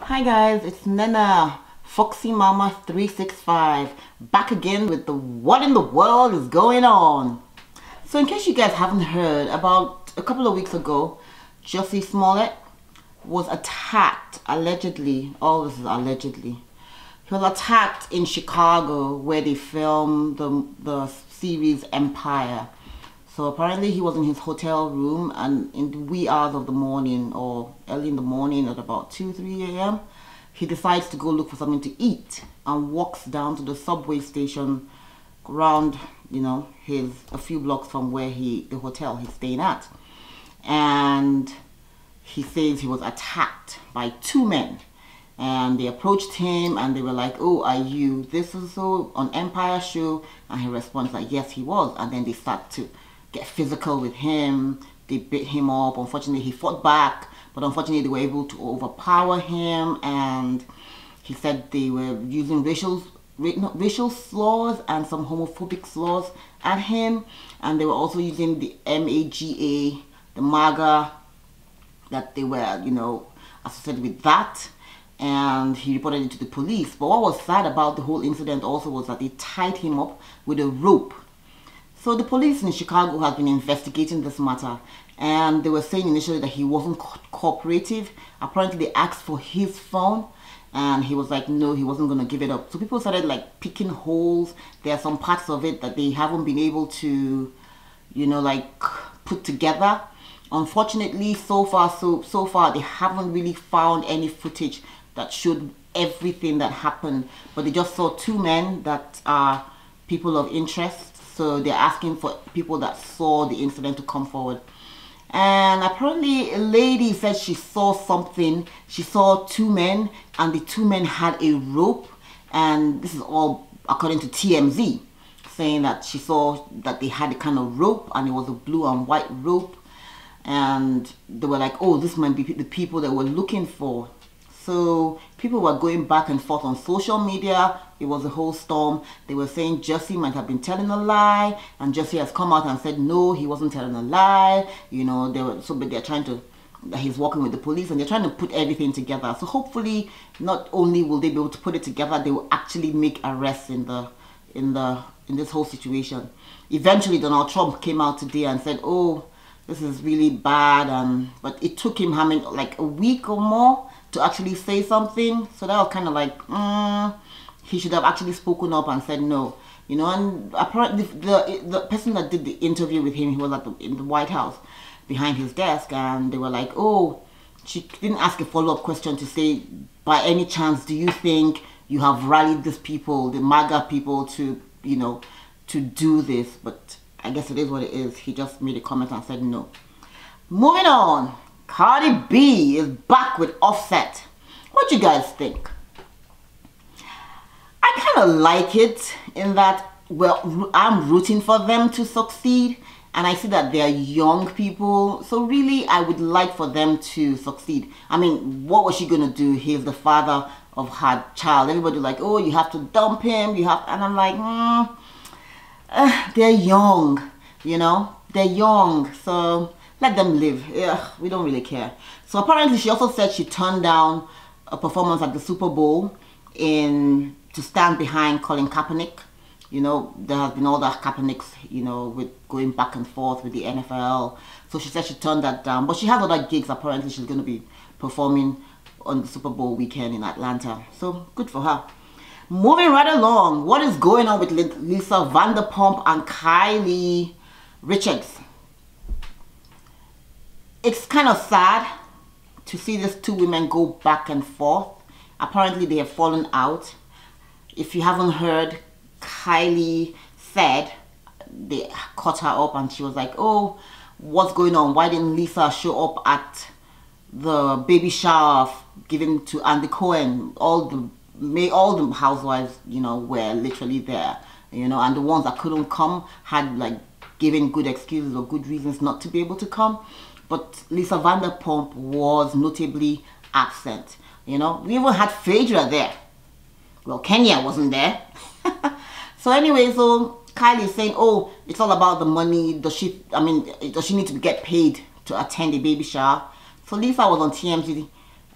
Hi guys, it's Nana, Foxy Mama 365, back again with the what in the world is going on. So in case you guys haven't heard, about a couple of weeks ago, Jusssie Smolette was attacked, allegedly, all this is allegedly. He was attacked in Chicago where they filmed the series Empire. So apparently he was in his hotel room, and in the wee hours of the morning or early in the morning at about 2-3 a.m. he decides to go look for something to eat and walks down to the subway station around, a few blocks from where the hotel he's staying at. And he says he was attacked by two men. And they approached him and they were like, "Oh, are you this and so on Empire show?" And he responds like, "Yes, he was." And then they start to get physical with him. They beat him up. Unfortunately, he fought back, but unfortunately they were able to overpower him. And he said they were using racial slurs and some homophobic slurs at him. And they were also using the MAGA, the MAGA, that they were, associated with that. And he reported it to the police. But what was sad about the whole incident also was that they tied him up with a rope. So the police in Chicago have been investigating this matter, and they were saying initially that he wasn't cooperative. Apparently they asked for his phone and he was like, no, he wasn't going to give it up. So people started like picking holes. There are some parts of it that they haven't been able to, put together. Unfortunately, so far they haven't really found any footage that showed everything that happened, but they just saw two men that are people of interest. So they're asking for people that saw the incident to come forward. And apparently a lady said she saw something. She saw two men, and the two men had a rope, and this is all according to TMZ, saying that she saw that they had a kind of rope, and it was a blue and white rope. And they were like, "Oh, this might be the people that we're looking for." So people were going back and forth on social media. It was a whole storm. They were saying Jussie might have been telling a lie, and Jussie has come out and said no, he wasn't telling a lie. But they're trying to, he's working with the police, and they're trying to put everything together. So hopefully, not only will they be able to put it together, they will actually make arrests in this whole situation. Eventually, Donald Trump came out today and said, "Oh, this is really bad," but it took him like a week or more to actually say something. So that was kind of like, he should have actually spoken up and said no, and apparently the person that did the interview with him, he was in the White House behind his desk, and they were like, "Oh," she didn't ask a follow-up question to say, "By any chance, do you think you have rallied these people, the MAGA people, to do this?" But I guess it is what it is. He just made a comment and said no. Moving on, Cardi B is back with Offset. What do you guys think? I kind of like it in that, well, I'm rooting for them to succeed, and I see that they're young people, so really I would like for them to succeed. I mean, what was she gonna do? He's the father of her child. Everybody like, "Oh, you have to dump him, and I'm like, they're young, they're young, so let them live. We don't really care. So apparently she also said she turned down a performance at the Super Bowl to stand behind Colin Kaepernick. There has been all that Kaepernicks, with going back and forth with the NFL. So she said she turned that down, but she has other gigs. Apparently she's going to be performing on the Super Bowl weekend in Atlanta, so good for her. Moving right along, what is going on with Lisa Vanderpump and Kylie Richards? It's kind of sad to see these two women go back and forth. Apparently they have fallen out. If you haven't heard, Kylie said they caught her up and she was like, "Oh, what's going on? Why didn't Lisa show up at the baby shower given to Andy Cohen?" All the housewives, were literally there, and the ones that couldn't come had like given good excuses or good reasons not to be able to come. But Lisa Vanderpump was notably absent. We even had Phaedra there. Well, Kenya wasn't there. So anyway, so Kylie is saying, "Oh, it's all about the money. Does she need to get paid to attend a baby shower?" So Lisa was on TMZ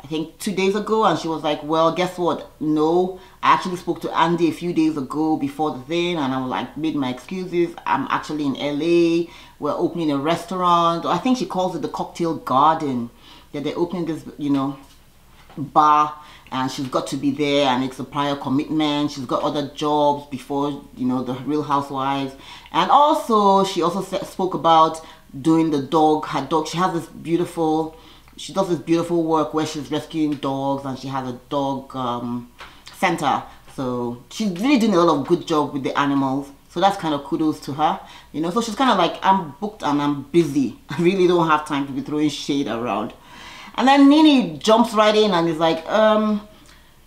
I think 2 days ago, and she was like, well, guess what? No, I actually spoke to Andy a few days ago before the thing, and I was like, made my excuses. I'm actually in LA. We're opening a restaurant. I think she calls it the Cocktail Garden. Yeah, they're opening this, you know, bar, and she's got to be there, and it's a prior commitment. She's got other jobs before, you know, the Real Housewives. And also, she also spoke about doing the dog, her dog. She has this beautiful, she does this beautiful work where she's rescuing dogs, and she has a dog center. So she's really doing a lot of good job with the animals. So that's kind of kudos to her, you know. So she's kind of like, I'm booked and I'm busy. I really don't have time to be throwing shade around. And then Nene jumps right in and is like,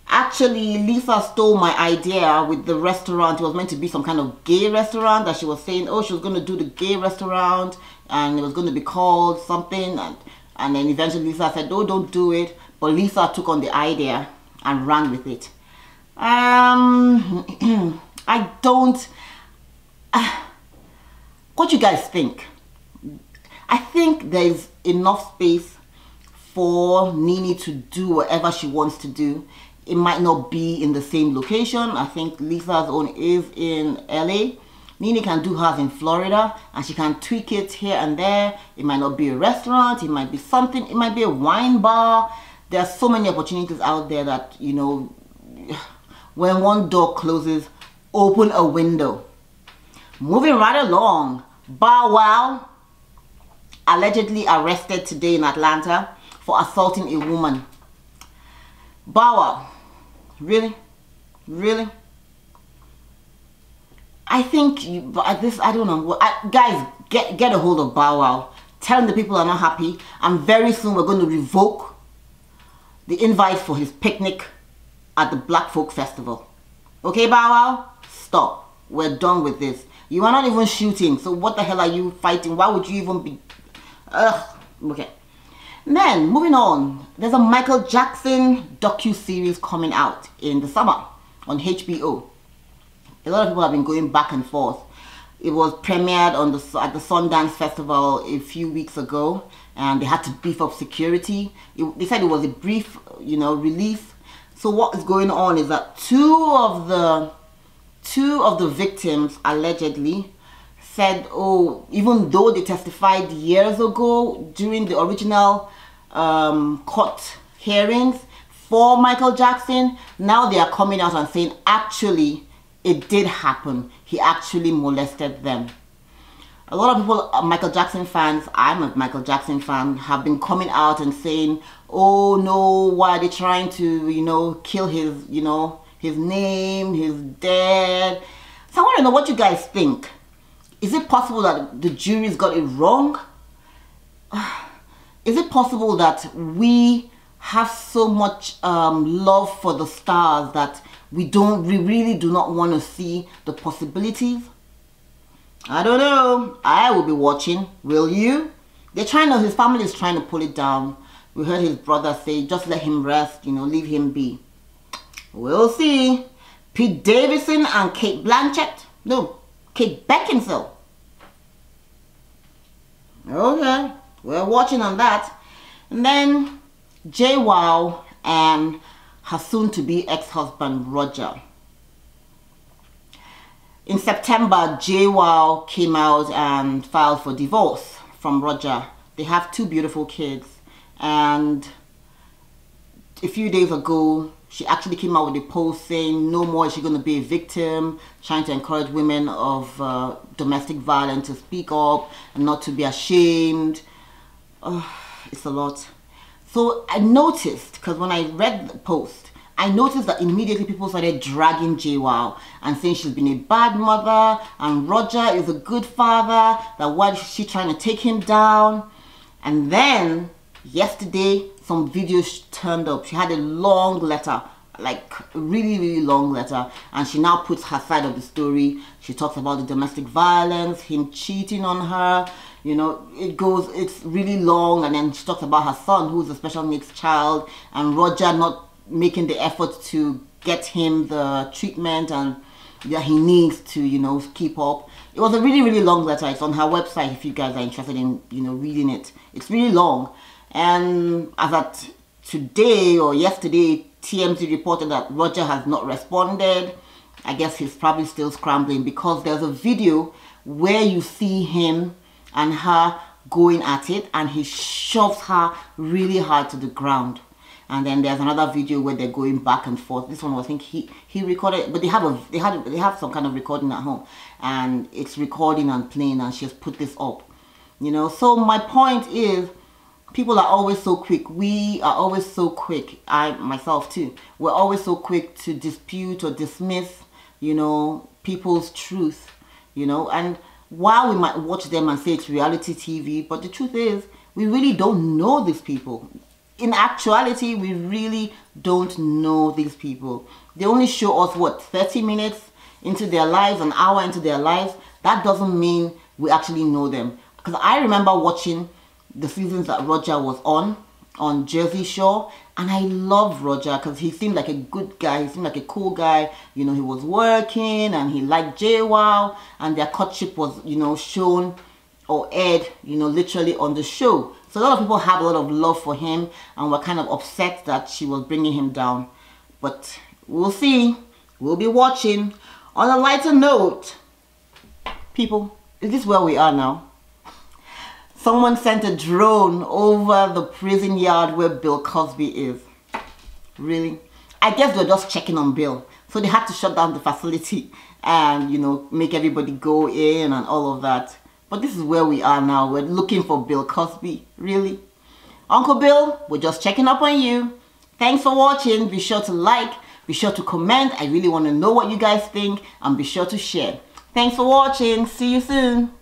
actually, Lisa stole my idea with the restaurant. It was meant to be some kind of gay restaurant that she was saying, oh, she was going to do the gay restaurant, and it was going to be called something. And then eventually Lisa said, oh, don't do it. But Lisa took on the idea and ran with it. I don't... what you guys think? I think there's enough space for Nene to do whatever she wants to do. It might not be in the same location. I think Lisa's own is in LA. Nene can do hers in Florida, and she can tweak it here and there. It might not be a restaurant. It might be something. It might be a wine bar. There are so many opportunities out there that, you know, when one door closes, open a window. Moving right along, JWoww allegedly arrested today in Atlanta for assaulting a woman. JWoww, really? Really? I think you, but this, I don't know. Guys, get a hold of JWoww. Tell him the people are not happy. And very soon we're going to revoke the invite for his picnic at the Black Folk Festival. Okay, JWoww? Stop. We're done with this. You are not even shooting, so what the hell are you fighting? Why would you even be... Ugh. Okay. Then, moving on. There's a Michael Jackson docu-series coming out in the summer on HBO. A lot of people have been going back and forth. It was premiered on at the Sundance Festival a few weeks ago, and they had to beef up security. They said it was a brief, you know, release. So what is going on is that two of the victims allegedly said, oh, even though they testified years ago during the original court hearings for Michael Jackson, now they are coming out and saying, actually, it did happen. He actually molested them. A lot of people, Michael Jackson fans, I'm a Michael Jackson fan, have been coming out and saying, oh no, why are they trying to, you know, kill his, you know, his name, his dad. So I want to know what you guys think. Is it possible that the jury's got it wrong? Is it possible that we have so much love for the stars that we really do not want to see the possibilities? I don't know. I will be watching. Will you? They're trying to, his family is trying to pull it down. We heard his brother say, just let him rest, you know, leave him be. We'll see. Pete Davidson and Kate Blanchett. No, Kate Beckinsale. Okay, we're watching on that. And then JWoww and her soon-to-be ex-husband Roger. In September, JWoww came out and filed for divorce from Roger. They have 2 beautiful kids. And a few days ago, she actually came out with a post saying no more is she going to be a victim, trying to encourage women of domestic violence to speak up and not to be ashamed. It's a lot. So I noticed, because when I read the post, I noticed that immediately people started dragging JWoww and saying she's been a bad mother and Roger is a good father, that why is she trying to take him down? And then yesterday some videos turned up. She had a long letter, like a really long letter, and she now puts her side of the story. She talks about the domestic violence, him cheating on her, you know, it's really long, and then she talks about her son who's a special needs child and Roger not making the effort to get him the treatment and that he needs to, you know, keep up. It was a really long letter. It's on her website if you guys are interested in, you know, reading it. It's really long. And as at today or yesterday, TMZ reported that Roger has not responded. I guess he's probably still scrambling, because there's a video where you see him and her going at it, and he shoves her really hard to the ground. And then there's another video where they're going back and forth. This one, I think he recorded, but they have some kind of recording at home, and it's recording and playing, and she has put this up, you know. So my point is, people are always so quick. We are always so quick. I myself too. We're always so quick to dispute or dismiss, you know, people's truth, you know. And while we might watch them and say it's reality TV, but the truth is, we really don't know these people. In actuality, we really don't know these people. They only show us, what, 30 minutes into their lives, an hour into their lives. That doesn't mean we actually know them. Because I remember watching the seasons that Roger was on Jersey Shore, and I loved Roger because he seemed like a good guy. He seemed like a cool guy. You know, he was working and he liked JWoww, and their courtship was, you know, shown or aired, you know, literally on the show. So a lot of people have a lot of love for him, and were kind of upset that she was bringing him down. But we'll see. We'll be watching. On a lighter note, people, is this where we are now? Someone sent a drone over the prison yard where Bill Cosby is. Really? I guess they're just checking on Bill. So they had to shut down the facility and, you know, make everybody go in and all of that. But this is where we are now. We're looking for Bill Cosby. Really? Uncle Bill, we're just checking up on you. Thanks for watching. Be sure to like. Be sure to comment. I really want to know what you guys think. And be sure to share. Thanks for watching. See you soon.